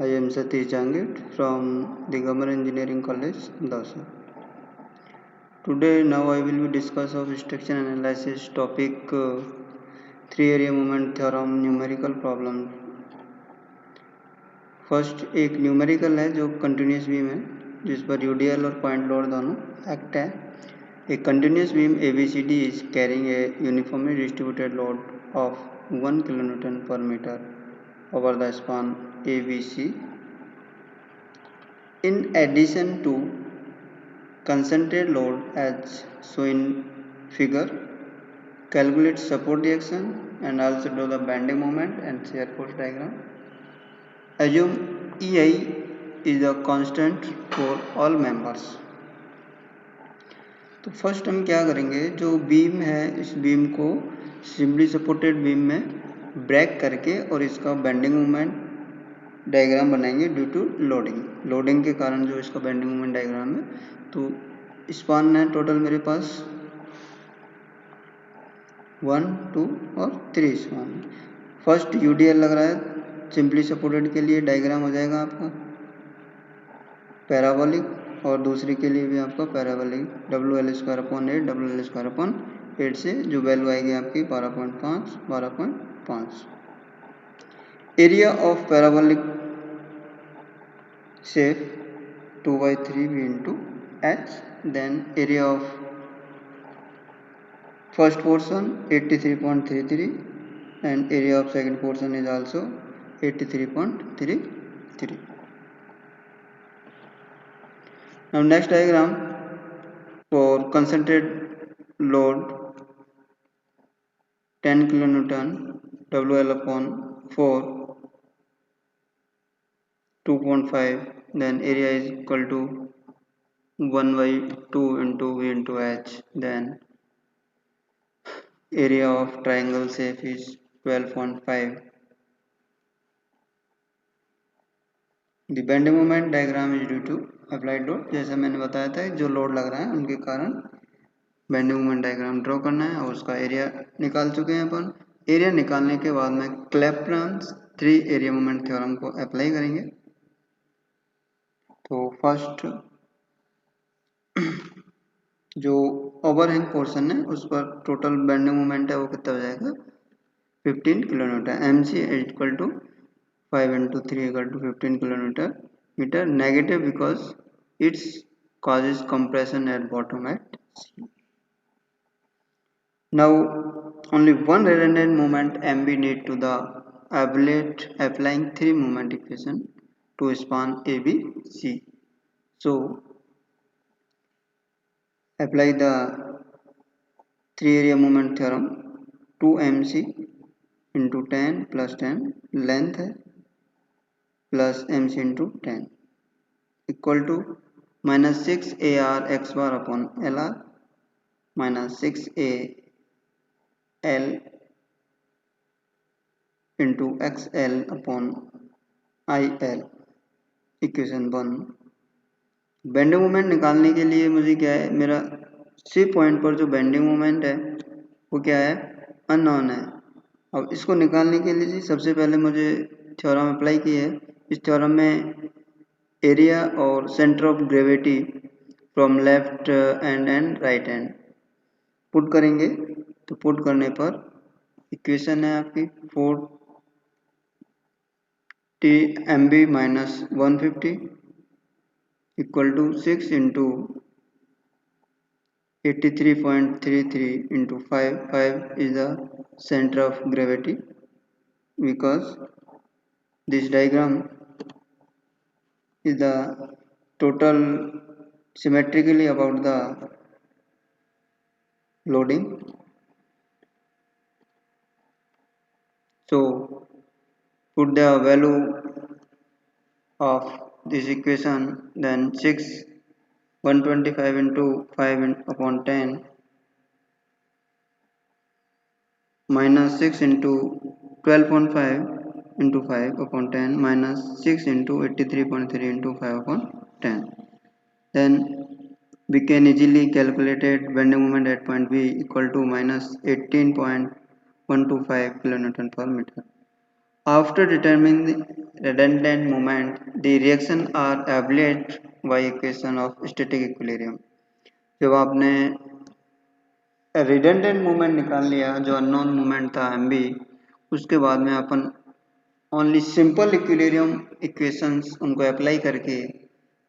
I am Satish Jangit from the Government Engineering College, Dausa. Today, now I will be discuss of structure analysis topic three area moment theorem numerical problem. First एक numerical है जो continuous beam है जिस पर UDL और point load दोनों act है. A continuous beam ABCD is carrying a uniformly distributed load of 1 kN per meter over the span ABC. In addition to concentrated load as shown in figure, calculate support reaction and also do the bending moment and shear force diagram. Assume EI is a constant for all members. तो first हम क्या करेंगे, जो beam है इस beam को simply supported beam में break करके और इसका बेंडिंग मोमेंट डायग्राम बनाएंगे ड्यू टू लोडिंग के कारण जो इसका बेंडिंग मोमेंट डायग्राम है. तो स्पान है टोटल मेरे पास 1, 2 और 3 स्पान. फर्स्ट यूडीएल लग रहा है सिंपली सपोर्टेड के लिए डायग्राम हो जाएगा आपका पैराबोलिक और दूसरी के लिए भी आपका पैराबोलिक WL²/8 WL²/8 से जो वैल्यू आएगी आपकी 12.5. Area of parabolic shape 2/3 into h. Then area of first portion 83.33 and area of second portion is also 83.33. Now next diagram for concentrated load 10 kN WL/4 2.5, then area is equal to 1/2 into V into H. Then area of triangle shape is 12.5. The bending moment diagram is due to applied load. जैसा मैंने बताया था जो load लग रहा है उनके कारण बेंडिंग मोमेंट डायग्राम ड्रॉ करना है और उसका एरिया निकाल चुके हैं अपन. एरिया निकालने के बाद में क्लैपेरॉन्स 3 एरिया मोमेंट थ्योरम को अप्लाई करेंगे. तो फर्स्ट जो ओवरहैंग पोर्शन है उस पर टोटल बेंडिंग मोमेंट है वो कितना हो जाएगा 15 kN. MC is equal to 5 into 3 equal to 15 kN. Negative because it causes compression at bottom at C. Now only one redundant moment MB need to the evaluate applying 3 moment equation to span ABC. So apply the 3 area moment theorem. 2MC into 10 plus 10 length है plus MC into 10 equal to minus 6 AR x bar upon LR minus 6 AL into XL upon IL. Equation 1. Bending moment निकालने के लिए मुझे क्या है, मेरा C point पर जो बेंडिंग मोमेंट है वो क्या है अननोन है. अब इसको निकालने के लिए सबसे पहले मुझे थ्योरम अप्लाई की है. इस थ्योरम में एरिया और centre of gravity from left and right and put करेंगे. तो पुट करने पर इक्वेशन है आपकी 4T MB minus 150 equal to 6 into 83.33 into 5. 5 is the center of gravity because this diagram is the total symmetrically about the loading. So put the value of this equation, then 125 into 5 upon 10 minus 6 into 12.5 into 5 upon 10 minus 6 into 83.3 into 5 upon 10. Then we can easily calculate bending moment at point B equal to minus 18.125 kN per meter. After determining redundant moment, the reaction are evaluated by equation of static equilibrium. जब आपने redundant movement निकाल लिया जो unknown movement था M B, उसके बाद में अपन only simple equilibrium equations उनको अप्लाई करके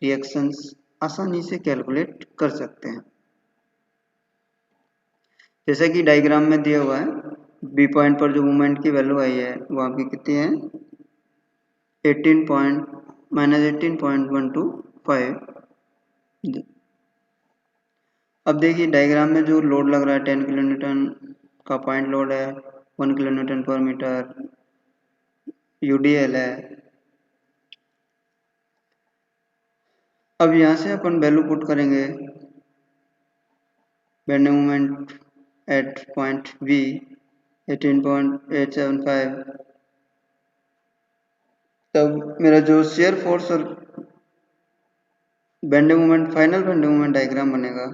रिएक्शंस आसानी से कैलकुलेट कर सकते हैं। जैसा कि डायग्राम में दिया हुआ है, बी पॉइंट पर जो मूवमेंट की वैल्यू आई है वो आपकी कितनी है, 18.125। अब देखिए डायग्राम में जो लोड लग रहा है 10 किलो न्यूटन का पॉइंट लोड है, 1 किलो न्यूटन पर मीटर यूडीएल है। अब यहाँ से अपन वैल्यू पुट करेंगे bending moment at point B 18.875, तब मेरा जो शेयर फोर्स और bending moment final bending moment diagram बनेगा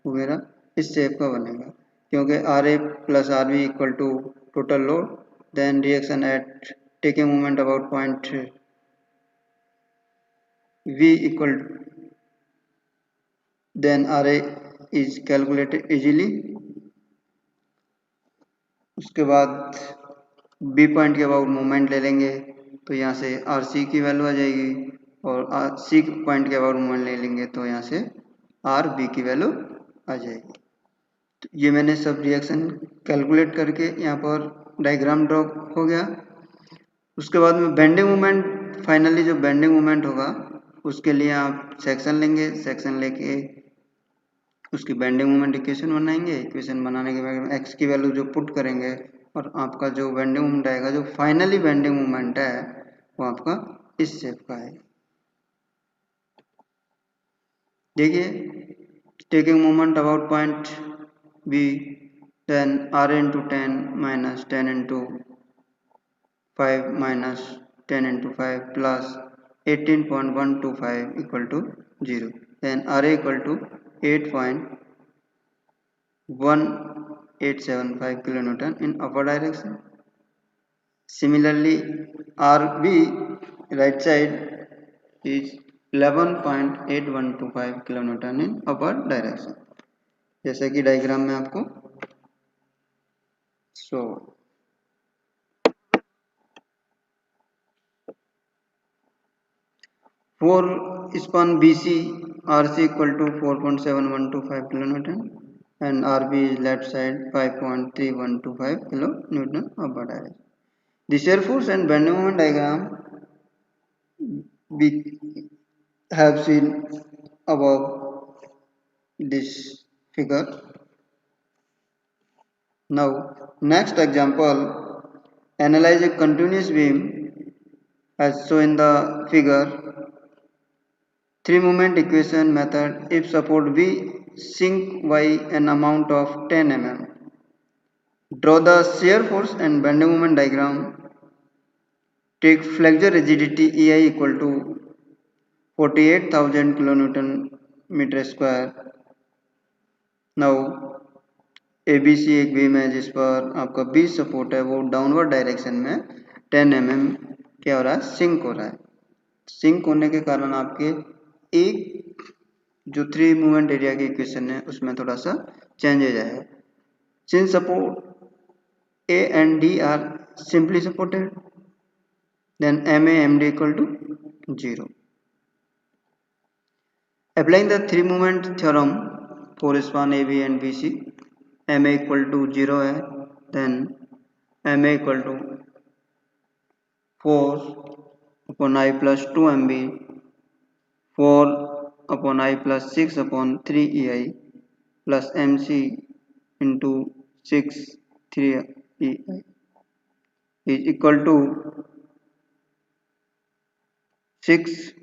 वो मेरा इस शेप का बनेगा, क्योंकि R A plus R B equal to total load, then reaction at taking moment about point V equal, then RA is calculated easily। उसके बाद B पॉइंट के अबाउट मोमेंट ले लेंगे तो यहाँ से RC की वैल्यू आ जाएगी, और C पॉइंट के अबाउट मोमेंट ले लेंगे तो यहाँ से RB की वैल्यू आ जाएगी। तो ये मैंने सब रिएक्शन कैलकुलेट करके यहाँ पर डायग्राम ड्रॉ हो गया। उसके बाद में बेंडिंग मोमेंट, फाइनली जो बेंडिंग मोमेंट होगा उसके लिए आप सेक्शन लेंगे, सेक्शन लेके उसकी बेंडिंग मोमेंट इक्वेशन बनाएंगे, इक्वेशन बनाने के बाद एक्स की वैल्यू जो पुट करेंगे और आपका जो बेंडिंग मोमेंट आएगा, जो फाइनली बेंडिंग मोमेंट है वो आपका इस शेप का है। देखिए taking moment about point B, then R into 10 minus 10 into 5 minus 10 into 5 plus 18.125 equal to 0, then R equal to 8.1875 kilonewton in upper direction. Similarly, RB right side is 11.8125 kilonewton in upper direction, जैसे कि diagram में आपको show. For span BC, RC equal to 4.7125 kilonewton and RB is left side 5.3125 kilonewton upper direction. The shear force and bending moment diagram we have seen above this figure. Now next example, analyze a continuous beam as shown in the figure. Three moment equation method. If support V sink by an amount of 10 mm, draw the shear force and bending moment diagram. Take flexure rigidity EI equal to 48,000 kilonewton meter square. Now ABC एक beam है जिस पर आपका 20 support है, वो downward direction में 10 mm क्या हो रहा है, सिंक हो रहा है। सिंक होने के कारण आपके एक जो 3 मूवमेंट एरिया की इक्वेशन है उसमें थोड़ा सा चेंजेज आएगा। Since support A and D are simply supported, then MA MD equal to 0. Applying the 3 movement theorem for span AB and BC, MA equal to 0 है, then MA equal to 4 upon I plus 2 MB, 4 upon I plus 6 upon 3 EI plus MC into 6 3 EI is equal to 6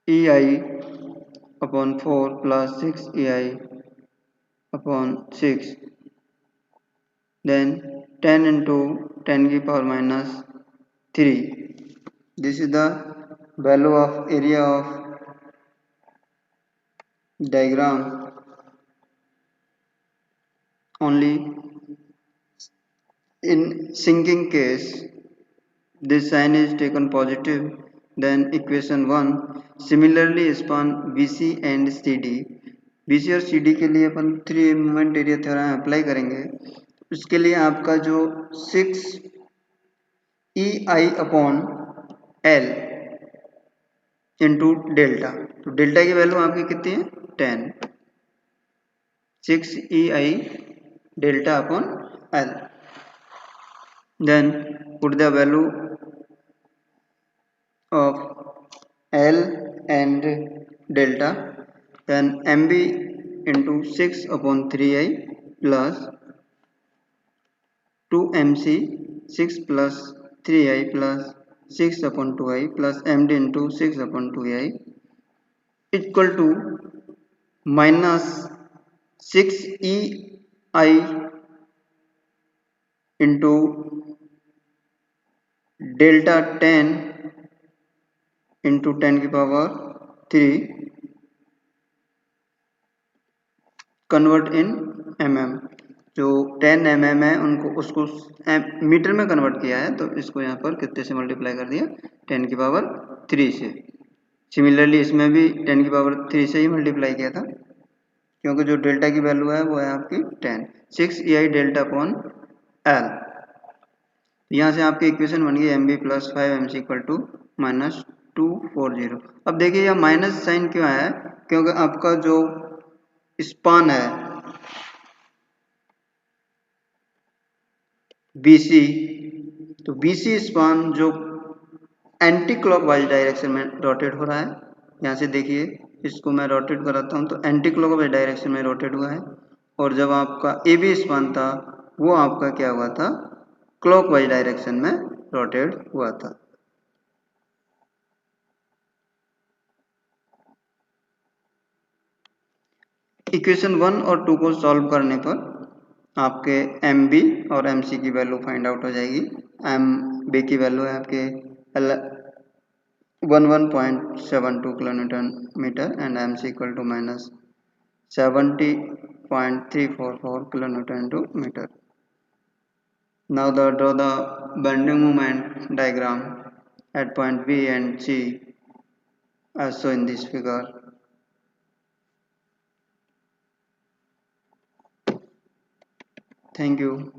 EI upon 4 plus 6 EI upon 6, then 10 into 10 की power minus 3. This is the value of area of diagram. Only in sinking case this sign is taken positive, then equation 1 similarly span BC and CD. BC और CD के लिए अपन 3 moment area theorem apply करेंगे। उसके लिए आपका जो 6 EI upon L into delta, तो delta की वैल्यू आपकी कितनी है 10, 6 EI delta upon L, then put the value of L and delta, then MB into 6 upon 3I plus 2MC 6 plus 3I plus 6 upon 2I plus MD into 6 upon 2I equal to minus 6EI into delta 10 into 10 की power 3 convert in mm। जो 10 mm है उनको उसको metre में convert किया है, तो इसको यहाँ पर कितने से मल्टीप्लाई कर दिया 10 की पावर 3 से। सिमिलरली इसमें भी 10 की पावर 3 से ही मल्टीप्लाई किया था, क्योंकि जो डेल्टा की वैल्यू है वो है आपकी 10, 6 EI डेल्टा अपॉन L। यहाँ से आपकी इक्वेशन बन गई MB plus 5MC equal to minus 240। अब देखिए यह माइनस साइन क्यों आया है, क्योंकि आपका जो स्पान है BC, तो BC स्पान जो एंटी क्लॉकवाइज डायरेक्शन में रोटेट हो रहा है। यहाँ से देखिए इसको मैं रोटेट कराता हूँ, तो एंटी क्लॉकवाइज डायरेक्शन में रोटेट हुआ है, और जब आपका AB स्पान था वो आपका क्या हुआ था क्लॉकवाइज डायरेक्शन में रोटेट हुआ था। इक्वेशन 1 और 2 को सॉल्व करने पर आपके MB और MC की वैल्यू फाइंड आउट हो जाएगी। MB की वैल्यू है आपके 11.72 kilonewton metre and MC equal to minus 70.344 kilonewton into meter. Now draw the bending moment diagram at point B and C as shown in this figure. Thank you.